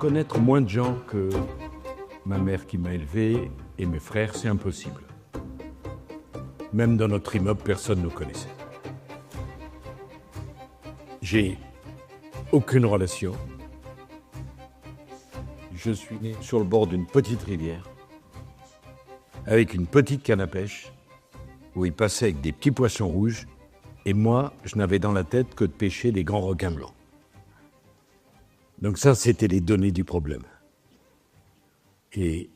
connaître moins de gens que ma mère qui m'a élevé et mes frères, c'est impossible. Même dans notre immeuble, personne ne nous connaissait. J'ai aucune relation. Je suis né sur le bord d'une petite rivière, avec une petite canne à pêche, où il passait avec des petits poissons rouges, et moi, je n'avais dans la tête que de pêcher des grands requins blancs. Donc ça, c'était les données du problème. Et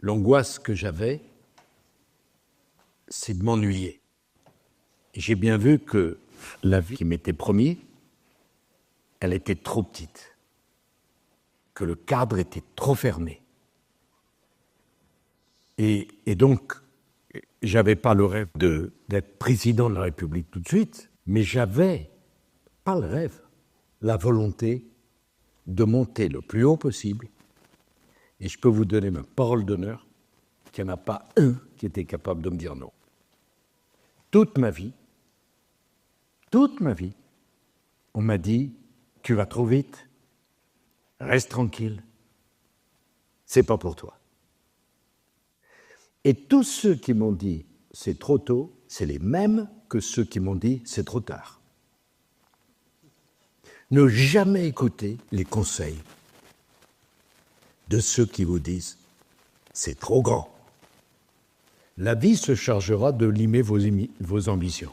l'angoisse que j'avais, c'est de m'ennuyer. Et j'ai bien vu que la vie qui m'était promise, elle était trop petite, que le cadre était trop fermé. Et donc, j'avais pas le rêve d'être président de la République tout de suite, mais j'avais, pas le rêve, la volonté de monter le plus haut possible. Et je peux vous donner ma parole d'honneur qu'il n'y en a pas un qui était capable de me dire non. Toute ma vie, on m'a dit « Tu vas trop vite, reste tranquille, c'est pas pour toi ». Et tous ceux qui m'ont dit « c'est trop tôt », c'est les mêmes que ceux qui m'ont dit « c'est trop tard ». Ne jamais écouter les conseils de ceux qui vous disent « c'est trop grand ». La vie se chargera de limer vos ambitions.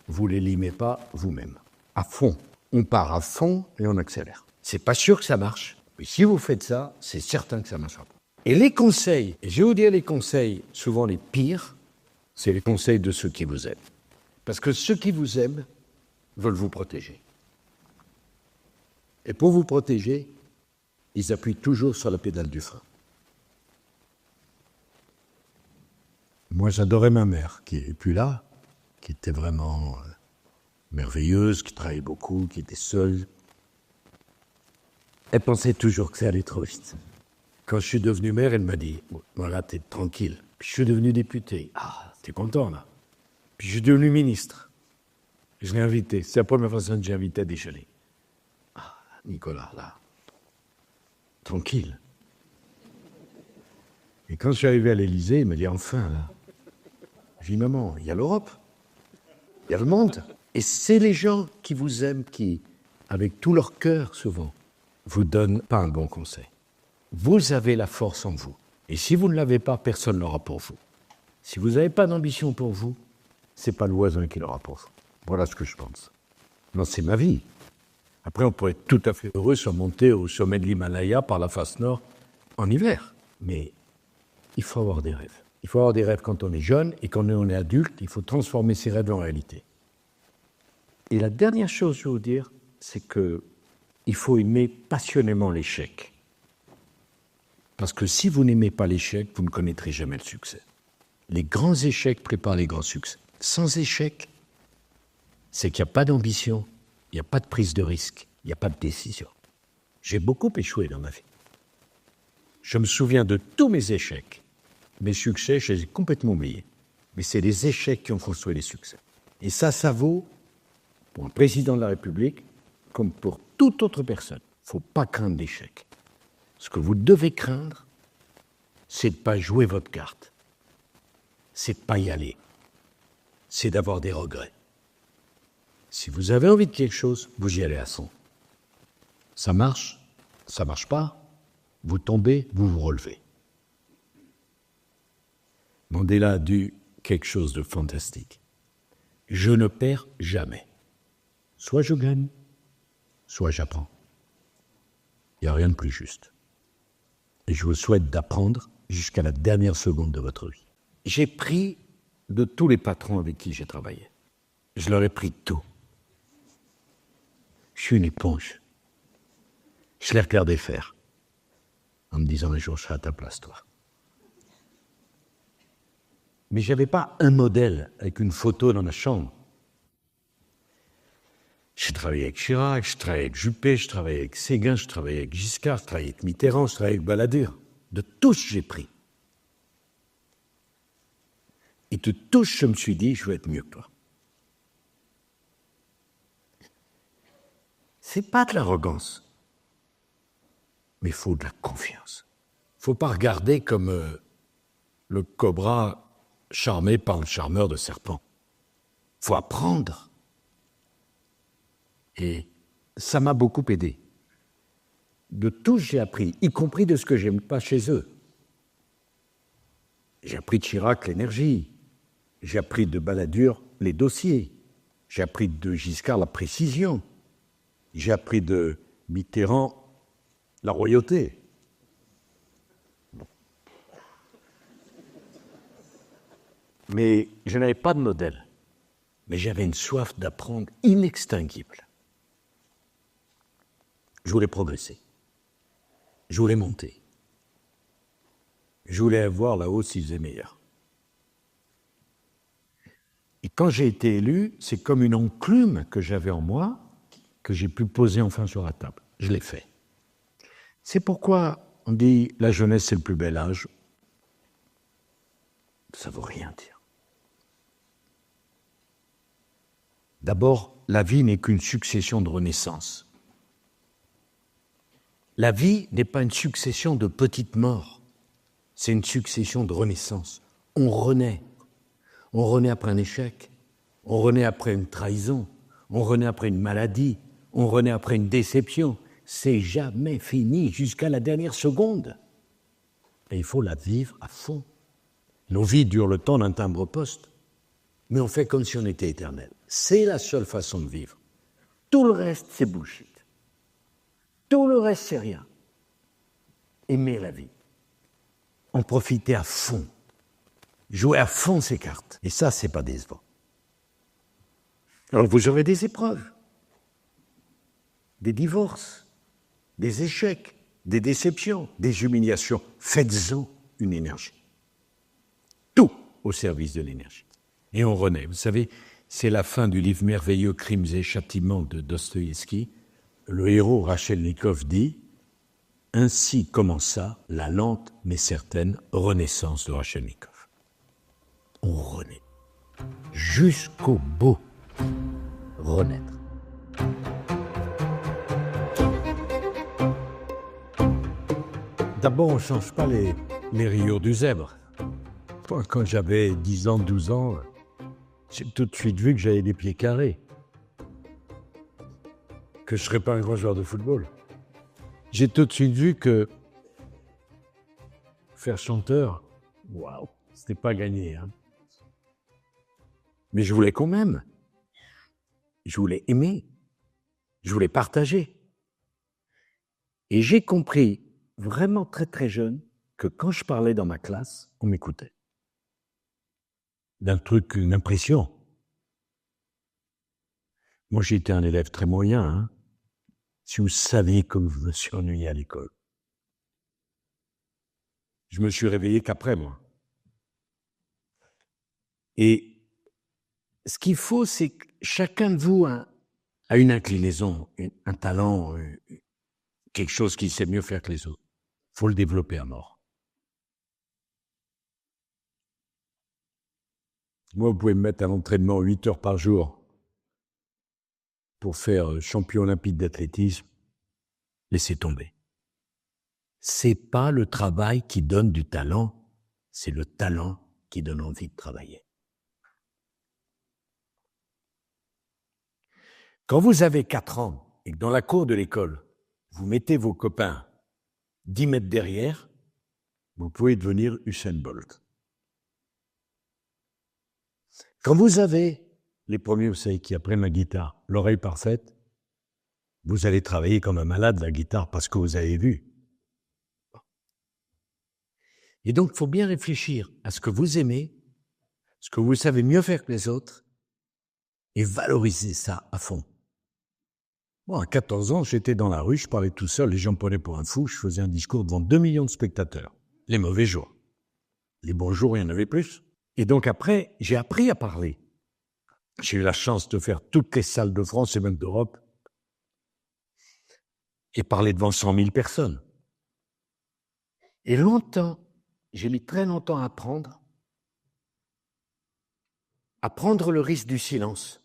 Vous ne les limez pas vous-même. À fond. On part à fond et on accélère. C'est pas sûr que ça marche, mais si vous faites ça, c'est certain que ça marchera pas. Et les conseils, et je vais vous dire les conseils, souvent les pires, c'est les conseils de ceux qui vous aiment. Parce que ceux qui vous aiment veulent vous protéger. Et pour vous protéger, ils appuient toujours sur la pédale du frein. Moi, j'adorais ma mère, qui n'est plus là, qui était vraiment merveilleuse, qui travaillait beaucoup, qui était seule. Elle pensait toujours que ça allait trop vite. Quand je suis devenu maire, elle m'a dit « Voilà, t'es tranquille ». Puis je suis devenu député. « Ah, t'es content, là ». Puis je suis devenu ministre. Je l'ai invité. C'est la première fois que j'ai invité à déjeuner. « Ah, Nicolas, là, tranquille ». Et quand je suis arrivé à l'Élysée, il m'a dit « Enfin, là ». J'ai dit « Maman, il y a l'Europe, il y a le monde ». Et c'est les gens qui vous aiment qui, avec tout leur cœur souvent, vous donnent pas un bon conseil. Vous avez la force en vous. Et si vous ne l'avez pas, personne ne l'aura pour vous. Si vous n'avez pas d'ambition pour vous, c'est pas le voisin qui l'aura pour vous. Voilà ce que je pense. Non, c'est ma vie. Après, on pourrait être tout à fait heureux de monter au sommet de l'Himalaya par la face nord en hiver. Mais il faut avoir des rêves. Il faut avoir des rêves quand on est jeune et quand on est adulte, il faut transformer ses rêves en réalité. Et la dernière chose, je veux vous dire, c'est qu'il faut aimer passionnément l'échec. Parce que si vous n'aimez pas l'échec, vous ne connaîtrez jamais le succès. Les grands échecs préparent les grands succès. Sans échec, c'est qu'il n'y a pas d'ambition, il n'y a pas de prise de risque, il n'y a pas de décision. J'ai beaucoup échoué dans ma vie. Je me souviens de tous mes échecs. Mes succès, je les ai complètement oubliés. Mais c'est les échecs qui ont construit les succès. Et ça vaut pour un président de la République comme pour toute autre personne. Il ne faut pas craindre l'échec. Ce que vous devez craindre, c'est de ne pas jouer votre carte. C'est de ne pas y aller. C'est d'avoir des regrets. Si vous avez envie de quelque chose, vous y allez à fond. Ça marche pas, vous tombez, vous vous relevez. Mandela a dit quelque chose de fantastique. Je ne perds jamais. Soit je gagne, soit j'apprends. Il n'y a rien de plus juste. Et je vous souhaite d'apprendre jusqu'à la dernière seconde de votre vie. J'ai pris de tous les patrons avec qui j'ai travaillé. Je leur ai pris tout. Je suis une éponge. Je les regardais faire, en me disant un jour je serai à ta place, toi. Mais je n'avais pas un modèle avec une photo dans la chambre. J'ai travaillé avec Chirac, je travaillais avec Juppé, je travaillais avec Séguin, je travaillais avec Giscard, je travaillais avec Mitterrand, je travaillais avec Balladur. De tous, j'ai pris. Et de tous, je me suis dit, je veux être mieux que toi. C'est pas de l'arrogance. Mais il faut de la confiance. Il ne faut pas regarder comme le cobra charmé par le charmeur de serpent. Il faut apprendre. Et ça m'a beaucoup aidé. De tout, j'ai appris, y compris de ce que j'aime pas chez eux. J'ai appris de Chirac l'énergie. J'ai appris de Balladur les dossiers. J'ai appris de Giscard la précision. J'ai appris de Mitterrand la royauté. Mais je n'avais pas de modèle. Mais j'avais une soif d'apprendre inextinguible. Je voulais progresser. Je voulais monter. Je voulais avoir là-haut s'ils faisaient meilleur. Et quand j'ai été élu, c'est comme une enclume que j'avais en moi, que j'ai pu poser enfin sur la table. Je l'ai fait. C'est pourquoi on dit la jeunesse c'est le plus bel âge. Ça ne veut rien dire. D'abord, la vie n'est qu'une succession de renaissances. La vie n'est pas une succession de petites morts. C'est une succession de renaissances. On renaît. On renaît après un échec. On renaît après une trahison. On renaît après une maladie. On renaît après une déception. C'est jamais fini jusqu'à la dernière seconde. Et il faut la vivre à fond. Nos vies durent le temps d'un timbre-poste, mais on fait comme si on était éternel. C'est la seule façon de vivre. Tout le reste, c'est bullshit. Tout le reste, c'est rien. Aimer la vie. En profiter à fond. Jouer à fond ses cartes. Et ça, c'est pas décevant. Alors, vous aurez des épreuves, des divorces, des échecs, des déceptions, des humiliations. Faites-en une énergie. Tout au service de l'énergie. Et on renaît. Vous savez, c'est la fin du livre merveilleux Crimes et châtiments de Dostoïevski. Le héros Raskolnikov dit « Ainsi commença la lente mais certaine renaissance de Raskolnikov. » On renaît. Jusqu'au bout. Renaître. D'abord, on ne change pas les rayures du zèbre. Moi, quand j'avais 10 ans, 12 ans, j'ai tout de suite vu que j'avais des pieds carrés. Que je ne serais pas un grand joueur de football. J'ai tout de suite vu que faire chanteur, waouh, c'était pas gagné. Hein. Mais je voulais qu'on m'aime. Je voulais aimer. Je voulais partager. Et j'ai compris, vraiment très très jeune, que quand je parlais dans ma classe, on m'écoutait. D'un truc, une impression. Moi, j'étais un élève très moyen. Hein. Si vous saviez comme je me suis ennuyé à l'école. Je me suis réveillé qu'après, moi. Et ce qu'il faut, c'est que chacun de vous a une inclinaison, un talent, quelque chose qu'il sait mieux faire que les autres. Il faut le développer à mort. Moi, vous pouvez me mettre à l'entraînement 8 heures par jour pour faire champion olympique d'athlétisme. Laissez tomber. C'est pas le travail qui donne du talent, c'est le talent qui donne envie de travailler. Quand vous avez 4 ans et que dans la cour de l'école, vous mettez vos copains 10 mètres derrière, vous pouvez devenir Usain Bolt. Quand vous avez les premiers, vous savez, qui apprennent la guitare, l'oreille parfaite, vous allez travailler comme un malade la guitare parce que vous avez vu. Et donc, il faut bien réfléchir à ce que vous aimez, ce que vous savez mieux faire que les autres, et valoriser ça à fond. Bon, à 14 ans, j'étais dans la rue, je parlais tout seul, les gens me prenaient pour un fou, je faisais un discours devant 2 millions de spectateurs. Les mauvais jours. Les bons jours, il y en avait plus. Et donc après, j'ai appris à parler. J'ai eu la chance de faire toutes les salles de France et même d'Europe et parler devant 100 000 personnes. Et longtemps, j'ai mis très longtemps à prendre le risque du silence.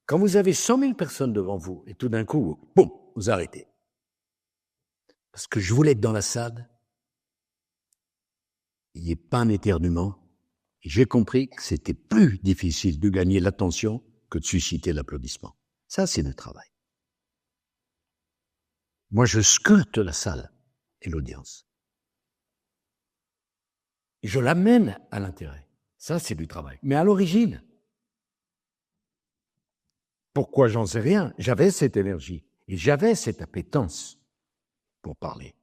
Quand vous avez 100 000 personnes devant vous, et tout d'un coup, boum, vous arrêtez. parce que je voulais être dans la salle, il n'y ait pas un éternuement. Et j'ai compris que c'était plus difficile de gagner l'attention que de susciter l'applaudissement. Ça, c'est le travail. Moi, je scrute la salle et l'audience. Et je l'amène à l'intérêt. Ça, c'est du travail. Mais à l'origine, pourquoi j'en sais rien, j'avais cette énergie et j'avais cette appétence pour parler.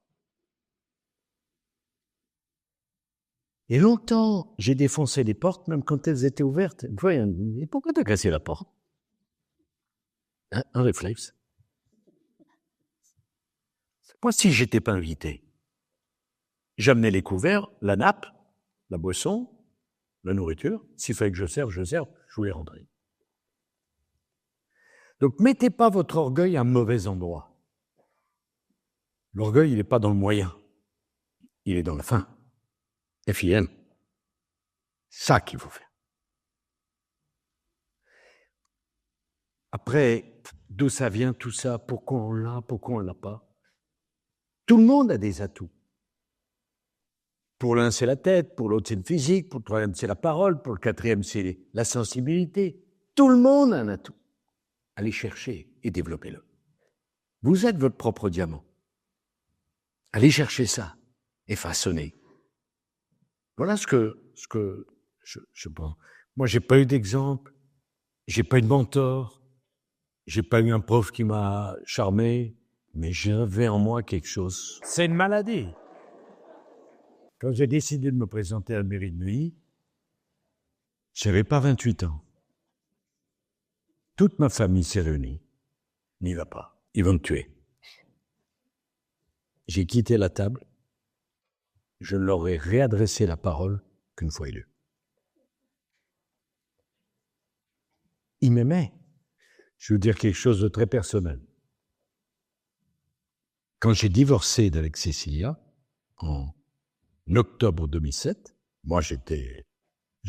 Et longtemps, j'ai défoncé les portes, même quand elles étaient ouvertes. Une fois, il me dit, pourquoi t'as cassé la porte? Un réflexe. Moi, si j'étais pas invité, j'amenais les couverts, la nappe, la boisson, la nourriture. S'il fallait que je serve, je voulais rentrer. Donc, mettez pas votre orgueil à un mauvais endroit. L'orgueil, il n'est pas dans le moyen. Il est dans la fin. FIM. Ça qu'il faut faire. Après, d'où ça vient tout ça? Pourquoi on l'a? Pourquoi on l'a pas? Tout le monde a des atouts. Pour l'un, c'est la tête, pour l'autre, c'est le physique, pour le troisième, c'est la parole, pour le quatrième, c'est la sensibilité. Tout le monde a un atout. Allez chercher et développez-le. Vous êtes votre propre diamant. Allez chercher ça et façonnez. Voilà ce que je pense. Moi, j'ai pas eu d'exemple, j'ai pas eu de mentor, j'ai pas eu un prof qui m'a charmé, mais j'avais en moi quelque chose. C'est une maladie. Quand j'ai décidé de me présenter à la mairie de Neuilly, j'avais pas 28 ans. Toute ma famille s'est réunie. N'y va pas, ils vont me tuer. J'ai quitté la table, je ne leur ai réadressé la parole qu'une fois élu. Ils m'aimaient. Je veux dire quelque chose de très personnel. Quand j'ai divorcé d'avec Cécilia, en octobre 2007, moi je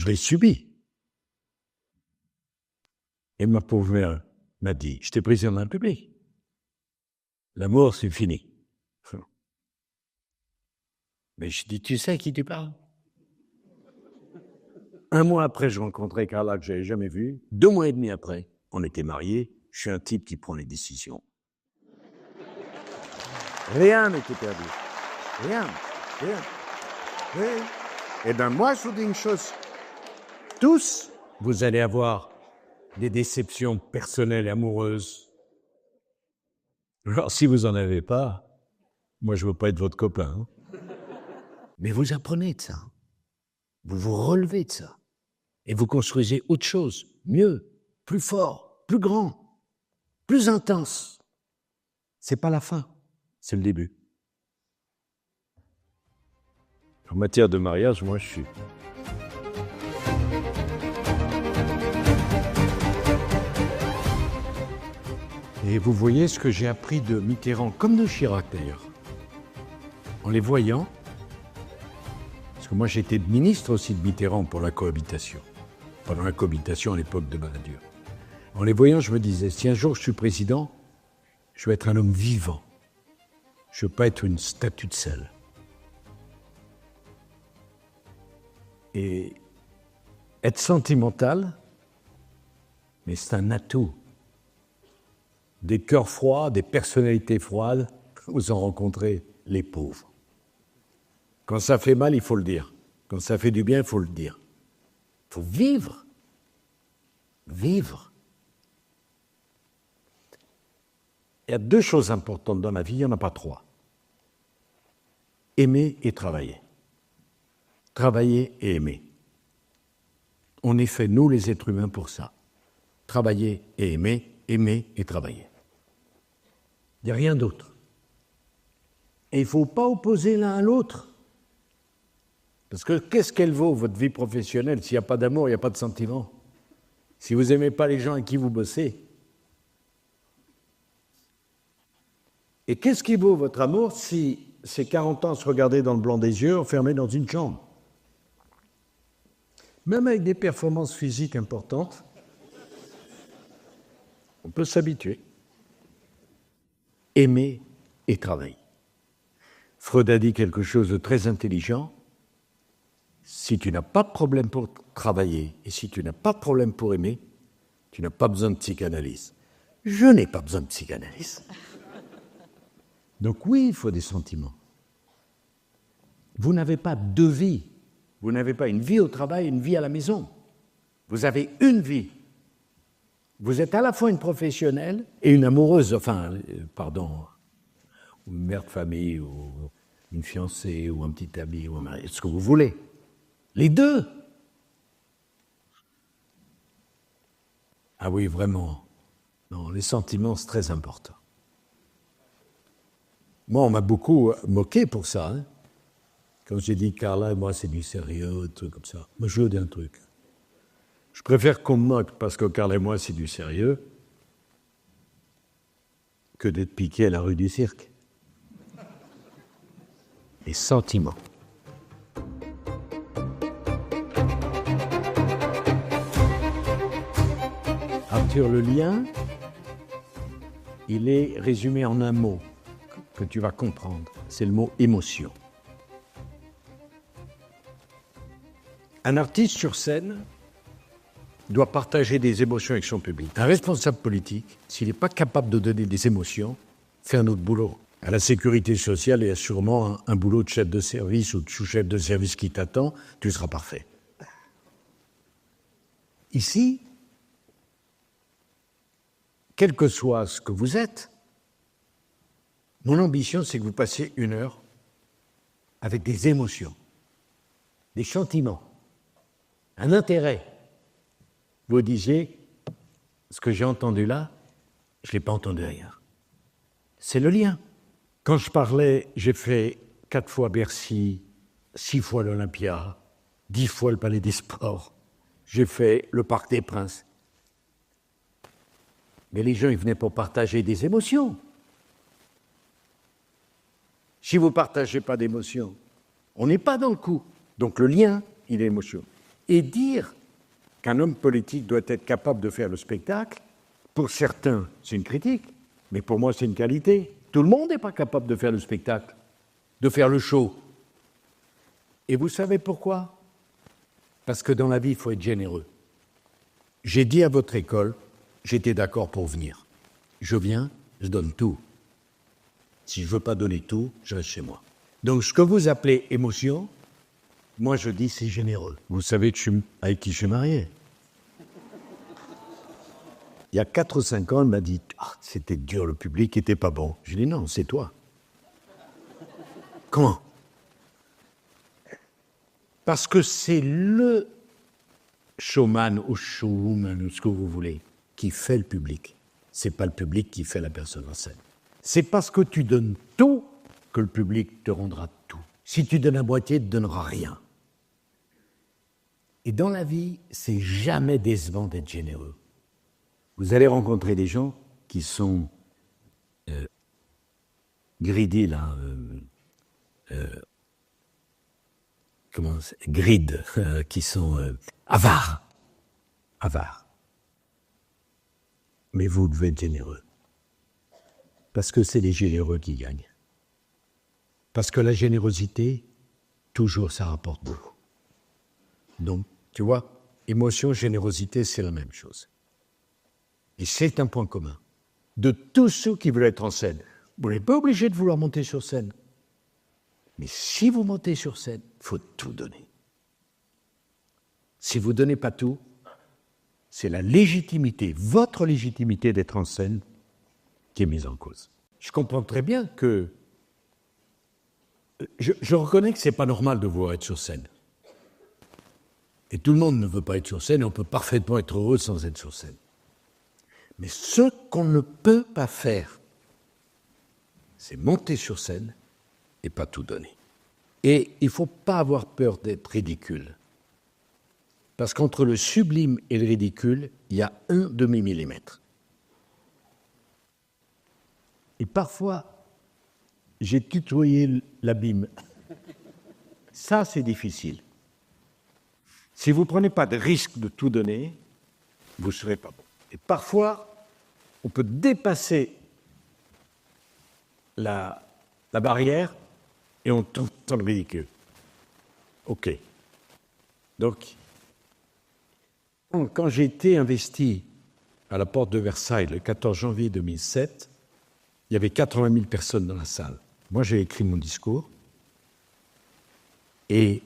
l'ai subi. Et ma pauvre mère m'a dit, j'étais président de la République. L'amour, c'est fini. Mais je dis, tu sais à qui tu parles? Un mois après, je rencontrais Carla que je n'avais jamais vue. 2 mois et demi après, on était mariés. Je suis un type qui prend les décisions. Rien n'était perdu. Rien. Oui. Eh bien, moi, je vous dis une chose. Tous, vous allez avoir des déceptions personnelles et amoureuses. Alors, si vous n'en avez pas, moi, je ne veux pas être votre copain. Hein. Mais vous apprenez de ça. Vous vous relevez de ça. Et vous construisez autre chose, mieux, plus fort, plus grand, plus intense. C'est pas la fin, c'est le début. En matière de mariage, moi, je suis... Et vous voyez ce que j'ai appris de Mitterrand, comme de Chirac d'ailleurs, en les voyant, parce que moi j'étais ministre aussi de Mitterrand pour la cohabitation, pendant la cohabitation à l'époque de Balladur. En les voyant, je me disais, si un jour je suis président, je veux être un homme vivant. Je ne veux pas être une statue de sel. Et être sentimental, mais c'est un atout. Des cœurs froids, des personnalités froides, vous en rencontrez les pauvres. Quand ça fait mal, il faut le dire. Quand ça fait du bien, il faut le dire. Il faut vivre. Vivre. Il y a 2 choses importantes dans la vie, il n'y en a pas 3. Aimer et travailler. Travailler et aimer. On est fait, nous les êtres humains, pour ça. Travailler et aimer et travailler. Il n'y a rien d'autre. Et il ne faut pas opposer l'un à l'autre. Parce que qu'est-ce qu'elle vaut, votre vie professionnelle, s'il n'y a pas d'amour, il n'y a pas de sentiment? Si vous n'aimez pas les gens avec qui vous bossez. Et qu'est-ce qui vaut votre amour si c'est 40 ans à se regarder dans le blanc des yeux, enfermé dans une chambre? Même avec des performances physiques importantes, on peut s'habituer. Aimer et travailler. Freud a dit quelque chose de très intelligent. Si tu n'as pas de problème pour travailler et si tu n'as pas de problème pour aimer, tu n'as pas besoin de psychanalyse. Je n'ai pas besoin de psychanalyse. Donc oui, il faut des sentiments. Vous n'avez pas deux vies. Vous n'avez pas une vie au travail et une vie à la maison. Vous avez une vie. Vous êtes à la fois une professionnelle et une amoureuse, ou une mère de famille, ou une fiancée, ou un petit ami, ou un mari, ce que vous voulez. Les deux. Ah oui, vraiment. Non, les sentiments, c'est très important. Moi, on m'a beaucoup moqué pour ça. Hein. Quand j'ai dit Carla et moi, c'est du sérieux, un truc comme ça. Moi, je veux dire un truc. Je préfère qu'on me moque parce que Carla et moi, c'est du sérieux, que d'être piqué à la rue du Cirque. Les sentiments. Arthur, le lien, il est résumé en un mot que tu vas comprendre. C'est le mot émotion. Un artiste sur scène doit partager des émotions avec son public. Un responsable politique, s'il n'est pas capable de donner des émotions, fait un autre boulot. À la sécurité sociale, il y a sûrement un boulot de chef de service ou de sous-chef de service qui t'attend, tu seras parfait. Ici, quel que soit ce que vous êtes, mon ambition, c'est que vous passiez 1 heure avec des émotions, des sentiments, un intérêt. Vous disiez, ce que j'ai entendu là, je ne l'ai pas entendu ailleurs. C'est le lien. Quand je parlais, j'ai fait 4 fois Bercy, 6 fois l'Olympia, 10 fois le Palais des Sports. J'ai fait le Parc des Princes. Mais les gens, ils venaient pour partager des émotions. Si vous ne partagez pas d'émotions, on n'est pas dans le coup. Donc le lien, il est émotion. Et dire qu'un homme politique doit être capable de faire le spectacle, pour certains, c'est une critique, mais pour moi, c'est une qualité. Tout le monde n'est pas capable de faire le spectacle, de faire le show. Et vous savez pourquoi ? Parce que dans la vie, il faut être généreux. J'ai dit à votre école, j'étais d'accord pour venir. Je viens, je donne tout. Si je ne veux pas donner tout, je reste chez moi. Donc, ce que vous appelez émotion, moi, je dis c'est généreux. Vous savez avec qui je suis marié. Il y a 4 ou 5 ans, elle m'a dit « c'était dur, le public n'était pas bon. » Je dis « non, c'est toi. » Comment ? Parce que c'est le showman ou showwoman, ou ce que vous voulez, qui fait le public. Ce n'est pas le public qui fait la personne en scène. C'est parce que tu donnes tout que le public te rendra tout. Si tu donnes à moitié, il ne te donnera rien. Et dans la vie, c'est jamais décevant d'être généreux. Vous allez rencontrer des gens qui sont greedy, là, qui sont avares. Mais vous devez être généreux. Parce que c'est les généreux qui gagnent. Parce que la générosité, toujours, ça rapporte beaucoup. Donc, tu vois, émotion, générosité, c'est la même chose. Et c'est un point commun. De tous ceux qui veulent être en scène, vous n'êtes pas obligé de vouloir monter sur scène. Mais si vous montez sur scène, il faut tout donner. Si vous ne donnez pas tout, c'est la légitimité, votre légitimité d'être en scène, qui est mise en cause. Je comprends très bien que... Je reconnais que ce n'est pas normal de vouloir être sur scène. Et tout le monde ne veut pas être sur scène, et on peut parfaitement être heureux sans être sur scène. Mais ce qu'on ne peut pas faire, c'est monter sur scène et pas tout donner. Et il ne faut pas avoir peur d'être ridicule. Parce qu'entre le sublime et le ridicule, il y a 1 demi-millimètre. Et parfois, j'ai tutoyé l'abîme. Ça, c'est difficile. Si vous ne prenez pas de risque de tout donner, vous ne serez pas bon. Et parfois, on peut dépasser la barrière et on tombe dans le ridicule. OK. Donc, quand j'ai été investi à la porte de Versailles le 14 janvier 2007, il y avait 80 000 personnes dans la salle. Moi, j'ai écrit mon discours et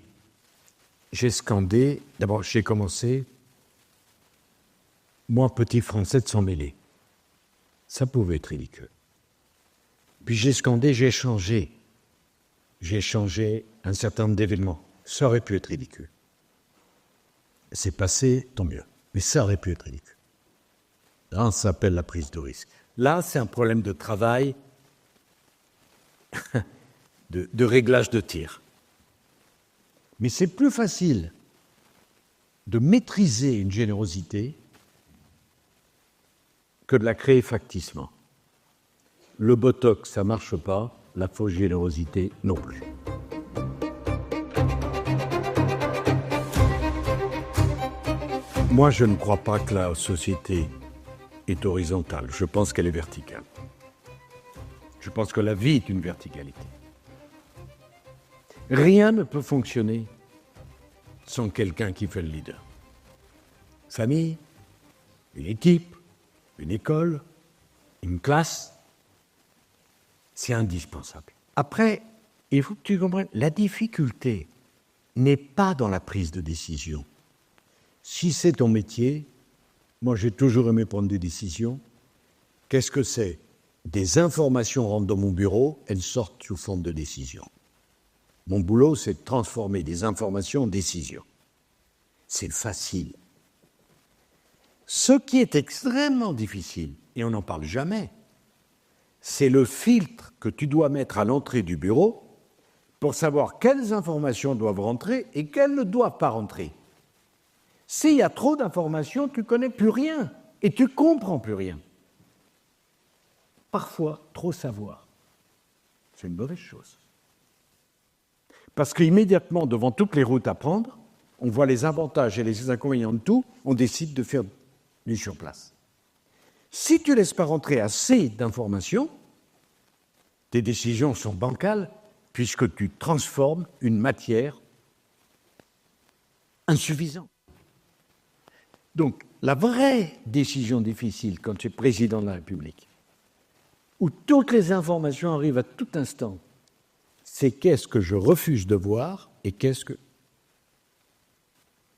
j'ai scandé, d'abord j'ai commencé, moi, petit Français de s'en mêler. Ça pouvait être ridicule. Puis j'ai scandé, j'ai changé un certain nombre d'événements. Ça aurait pu être ridicule. C'est passé, tant mieux. Mais ça aurait pu être ridicule. Là, ça s'appelle la prise de risque. Là, c'est un problème de travail, de réglage de tir. Mais c'est plus facile de maîtriser une générosité que de la créer facticement. Le botox, ça ne marche pas, la fausse générosité non plus. Moi, je ne crois pas que la société est horizontale. Je pense qu'elle est verticale. Je pense que la vie est une verticalité. Rien ne peut fonctionner sans quelqu'un qui fait le leader. Famille, une équipe, une école, une classe, c'est indispensable. Après, il faut que tu comprennes, la difficulté n'est pas dans la prise de décision. Si c'est ton métier, moi j'ai toujours aimé prendre des décisions. Qu'est-ce que c'est ? Des informations rentrent dans mon bureau, elles sortent sous forme de décision. Mon boulot, c'est de transformer des informations en décisions. C'est facile. Ce qui est extrêmement difficile, et on n'en parle jamais, c'est le filtre que tu dois mettre à l'entrée du bureau pour savoir quelles informations doivent rentrer et quelles ne doivent pas rentrer. S'il y a trop d'informations, tu ne connais plus rien et tu ne comprends plus rien. Parfois, trop savoir, c'est une mauvaise chose. Parce qu'immédiatement, devant toutes les routes à prendre, on voit les avantages et les inconvénients de tout, on décide de faire du surplace. Si tu ne laisses pas rentrer assez d'informations, tes décisions sont bancales puisque tu transformes une matière insuffisante. Donc, la vraie décision difficile quand tu es président de la République, où toutes les informations arrivent à tout instant, c'est qu'est-ce que je refuse de voir et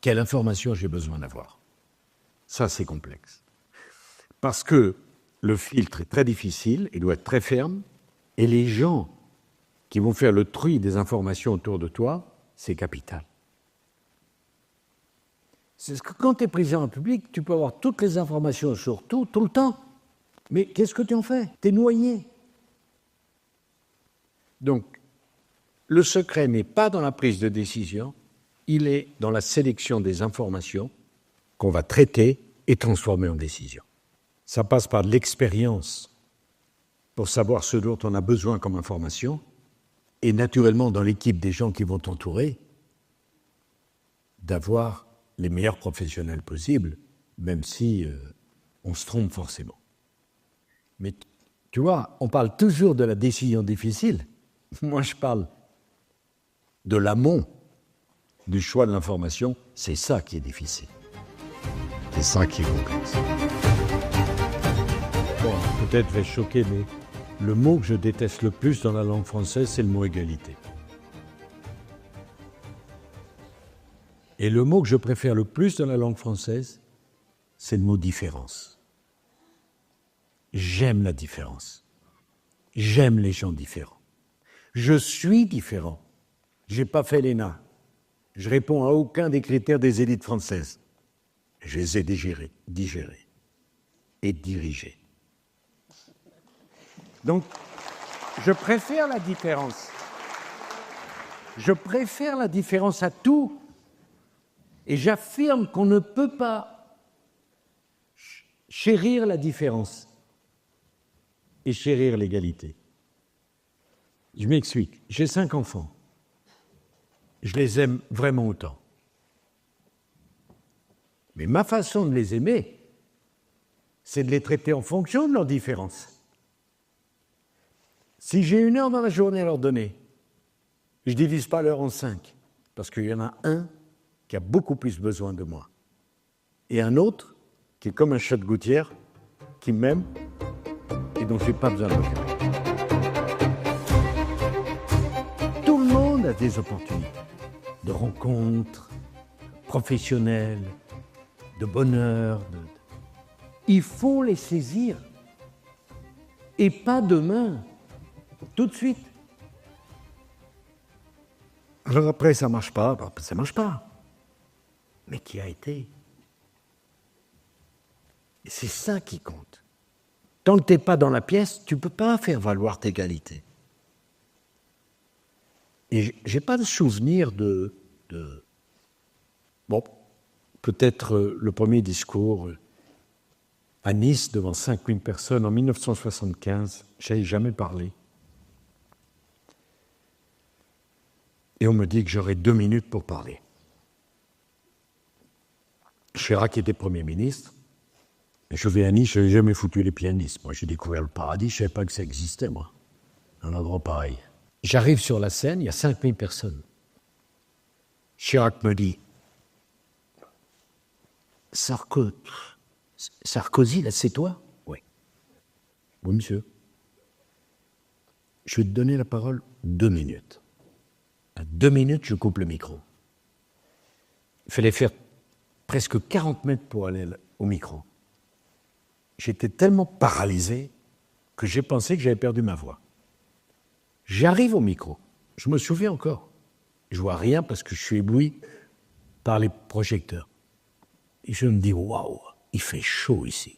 quelle information j'ai besoin d'avoir. Ça, c'est complexe. Parce que le filtre est très difficile, il doit être très ferme, et les gens qui vont faire le tri des informations autour de toi, c'est capital. C'est que quand tu es président de la République, tu peux avoir toutes les informations sur tout le temps. Mais qu'est-ce que tu en fais ? Tu es noyé. Donc, le secret n'est pas dans la prise de décision, il est dans la sélection des informations qu'on va traiter et transformer en décision. Ça passe par de l'expérience pour savoir ce dont on a besoin comme information et naturellement dans l'équipe des gens qui vont t'entourer, d'avoir les meilleurs professionnels possibles, même si on se trompe forcément. Mais tu vois, on parle toujours de la décision difficile. Moi, je parle de l'amont du choix de l'information. C'est ça qui est difficile. C'est ça qui est complexe. Bon, peut-être je vais choquer, mais le mot que je déteste le plus dans la langue française, c'est le mot égalité. Et le mot que je préfère le plus dans la langue française, c'est le mot différence. J'aime la différence. J'aime les gens différents. Je suis différent. Je n'ai pas fait l'ENA. Je réponds à aucun des critères des élites françaises. Je les ai digérés et dirigés. Donc, je préfère la différence. Je préfère la différence à tout. Et j'affirme qu'on ne peut pas chérir la différence et chérir l'égalité. Je m'explique. J'ai 5 enfants. Je les aime vraiment autant. Mais ma façon de les aimer, c'est de les traiter en fonction de leurs différences. Si j'ai 1 heure dans la journée à leur donner, Je ne divise pas l'heure en 5, parce qu'il y en a un qui a beaucoup plus besoin de moi. Et un autre qui est comme un chat de gouttière, qui m'aime et dont je n'ai pas besoin de m'occuper. Tout le monde a des opportunités de rencontres professionnelles, de bonheur. Il faut les saisir. Et pas demain, tout de suite. Alors après, ça ne marche pas, ça ne marche pas. Mais qui a été? Et c'est ça qui compte. Tant que tu n'es pas dans la pièce, tu ne peux pas faire valoir tes qualités. Et je n'ai pas de souvenir de... Bon, peut-être le premier discours à Nice, devant 5000 personnes, en 1975, je n'avais jamais parlé. Et on me dit que j'aurais 2 minutes pour parler. Chirac était Premier ministre. Et je vais à Nice, je n'avais jamais foutu les pieds à Nice. Moi, j'ai découvert le paradis, je ne savais pas que ça existait, moi. Un endroit pareil. J'arrive sur la scène, il y a 5000 personnes. Chirac me dit, Sarkozy, là, c'est toi? Oui. Oui, monsieur. Je vais te donner la parole 2 minutes. À 2 minutes, je coupe le micro. Il fallait faire presque 40 mètres pour aller au micro. J'étais tellement paralysé que j'ai pensé que j'avais perdu ma voix. J'arrive au micro. Je me souviens encore. Je vois rien parce que je suis ébloui par les projecteurs. Et je me dis, waouh, il fait chaud ici.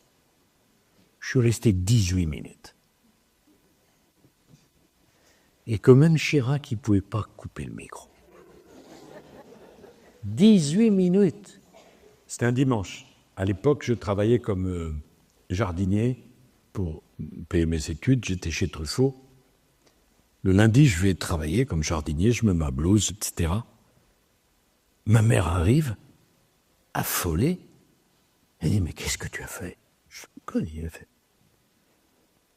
Je suis resté 18 minutes. Et que même Chirac, il ne pouvait pas couper le micro. 18 minutes. C'était un dimanche. À l'époque, je travaillais comme jardinier pour payer mes études. J'étais chez Truffaut. Le lundi, je vais travailler comme jardinier, je mets ma blouse, etc. Ma mère arrive, affolée. Elle dit, mais qu'est-ce que tu as fait? Je connais, il a fait.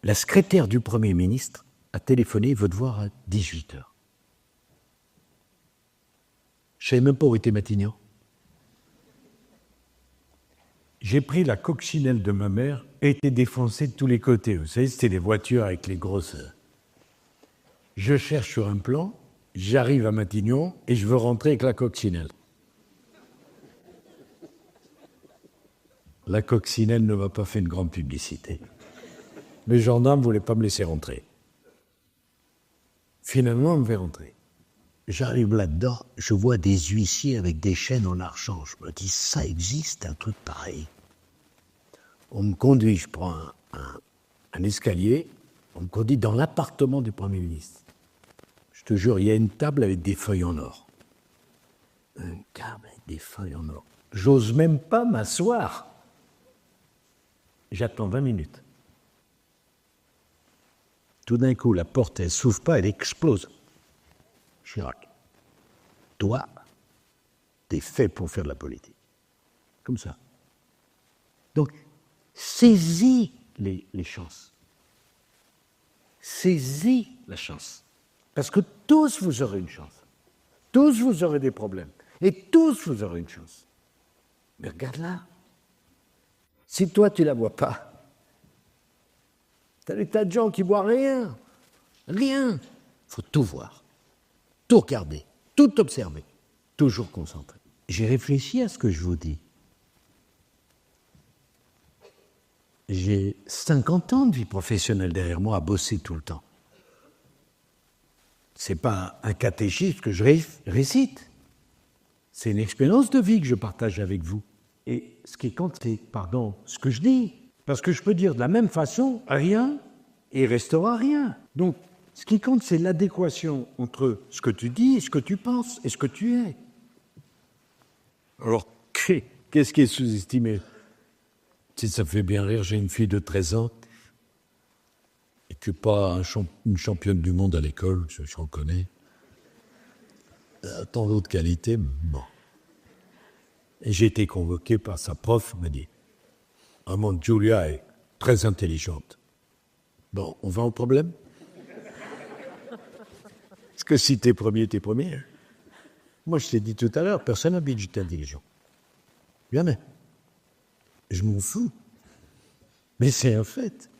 La secrétaire du Premier ministre a téléphoné, il veut te voir à 18h. Je ne savais même pas où était Matignon. J'ai pris la coccinelle de ma mère et été défoncé de tous les côtés. Vous savez, c'était les voitures avec les grosses... Je cherche sur un plan, j'arrive à Matignon et je veux rentrer avec la coccinelle. La coccinelle ne m'a pas fait une grande publicité. Les gendarmes ne voulaient pas me laisser rentrer. Finalement, on me fait rentrer. J'arrive là-dedans, je vois des huissiers avec des chaînes en argent. Je me dis, ça existe, un truc pareil. On me conduit, je prends un escalier, on me conduit dans l'appartement du Premier ministre. Je te jure, il y a une table avec des feuilles en or. Une table avec des feuilles en or. J'ose même pas m'asseoir. J'attends 20 minutes. Tout d'un coup, la porte, elle ne s'ouvre pas, elle explose. Chirac, toi, t'es fait pour faire de la politique. Comme ça. Donc, saisis les chances. Saisis la chance. Parce que tous vous aurez une chance. Tous vous aurez des problèmes. Et tous vous aurez une chance. Mais regarde là. Si toi, tu ne la vois pas, tu as des tas de gens qui ne voient rien. Rien. Il faut tout voir. Tout regarder. Tout observer. Toujours concentré. J'ai réfléchi à ce que je vous dis. J'ai 50 ans de vie professionnelle derrière moi à bosser tout le temps. Ce n'est pas un catéchisme que je récite. C'est une expérience de vie que je partage avec vous. Et ce qui compte, c'est, ce que je dis. Parce que je peux dire de la même façon rien et il restera rien. Donc, ce qui compte, c'est l'adéquation entre ce que tu dis, ce que tu penses et ce que tu es. Alors, qu'est-ce qui est sous-estimé? Si ça fait bien rire, j'ai une fille de 13 ans et que pas une championne du monde à l'école, je reconnais. Tant d'autres qualités, bon. Et j'ai été convoqué par sa prof, elle m'a dit « Maman, Julia est très intelligente. » Bon, on va au problème? Je que si t'es premier, t'es premier. Moi, je t'ai dit tout à l'heure, personne n'a dit que j'étais intelligent. Jamais. Je m'en fous. Mais c'est un fait.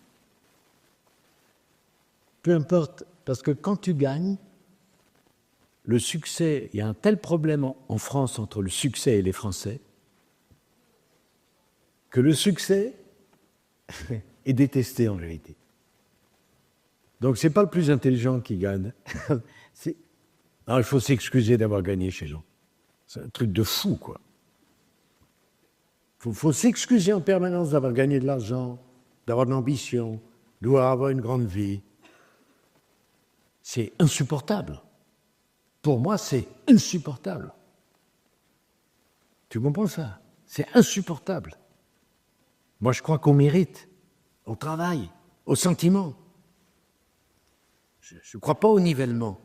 Peu importe, parce que quand tu gagnes, le succès, il y a un tel problème en France entre le succès et les Français, que le succès est détesté en vérité. Donc c'est pas le plus intelligent qui gagne. Alors, il faut s'excuser d'avoir gagné chez gens. C'est un truc de fou, quoi. Il faut s'excuser en permanence d'avoir gagné de l'argent, d'avoir de l'ambition, de vouloir avoir une grande vie. C'est insupportable. Pour moi, c'est insupportable. Tu comprends ça? C'est insupportable. Moi, je crois qu'on mérite, au travail, au sentiment. Je ne crois pas au nivellement.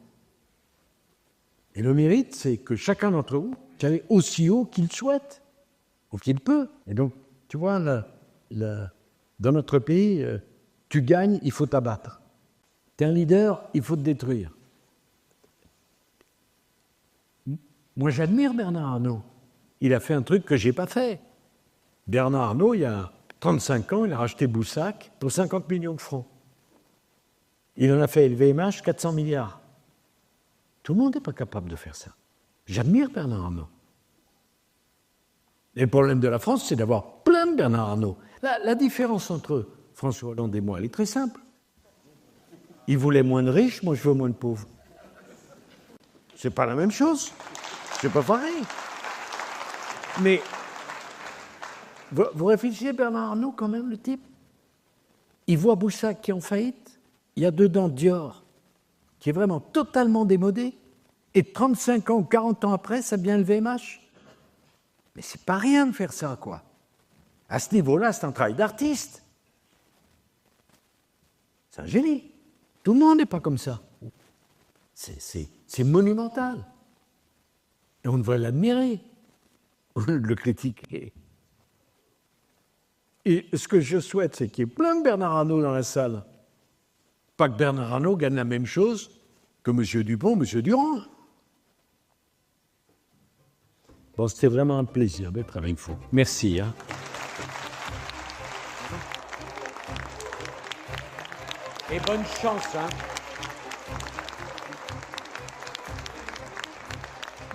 Et le mérite, c'est que chacun d'entre vous aille aussi haut qu'il souhaite, ou qu'il peut. Et donc, tu vois, dans notre pays, tu gagnes, il faut t'abattre. Tu es un leader, il faut te détruire. Moi, j'admire Bernard Arnault. Il a fait un truc que je n'ai pas fait. Bernard Arnault, il y a 35 ans, il a racheté Boussac pour 50 millions de francs. Il en a fait LVMH 400 milliards. Tout le monde n'est pas capable de faire ça. J'admire Bernard Arnault. Et le problème de la France, c'est d'avoir plein de Bernard Arnault. La différence entre François Hollande et moi, elle est très simple. Il voulait moins de riches, moi je veux moins de pauvres. C'est pas la même chose. C'est pas pareil. Mais vous réfléchissez, Bernard Arnault, quand même, le type. Il voit Boussac qui est en faillite. Il y a dedans Dior, qui est vraiment totalement démodé. Et 35 ans ou 40 ans après, ça devient le VMH. Mais c'est pas rien de faire ça, quoi. À ce niveau-là, c'est un travail d'artiste. C'est un génie. Tout le monde n'est pas comme ça. C'est monumental. Et on devrait l'admirer, le critiquer. Et ce que je souhaite, c'est qu'il y ait plein de Bernard Arnault dans la salle. Pas que Bernard Arnault gagne la même chose que M. Dupont, M. Durand. Bon, c'était vraiment un plaisir d'être avec vous. Merci. Et bonne chance,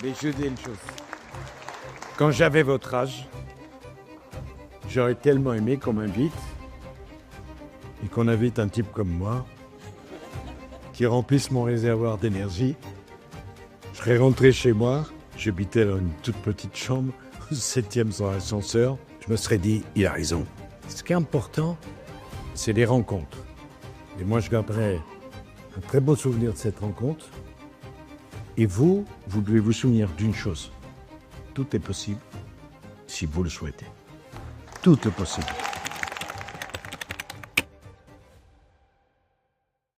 Mais je dis une chose. Quand j'avais votre âge, j'aurais tellement aimé qu'on m'invite et qu'on invite un type comme moi qui remplisse mon réservoir d'énergie. Je serais rentré chez moi, j'habitais dans une toute petite chambre, au 7e sans ascenseur. Je me serais dit, il a raison. Ce qui est important, c'est les rencontres. Et moi, je garderai un très beau souvenir de cette rencontre. Et vous devez vous souvenir d'une chose. Tout est possible si vous le souhaitez. Tout est possible.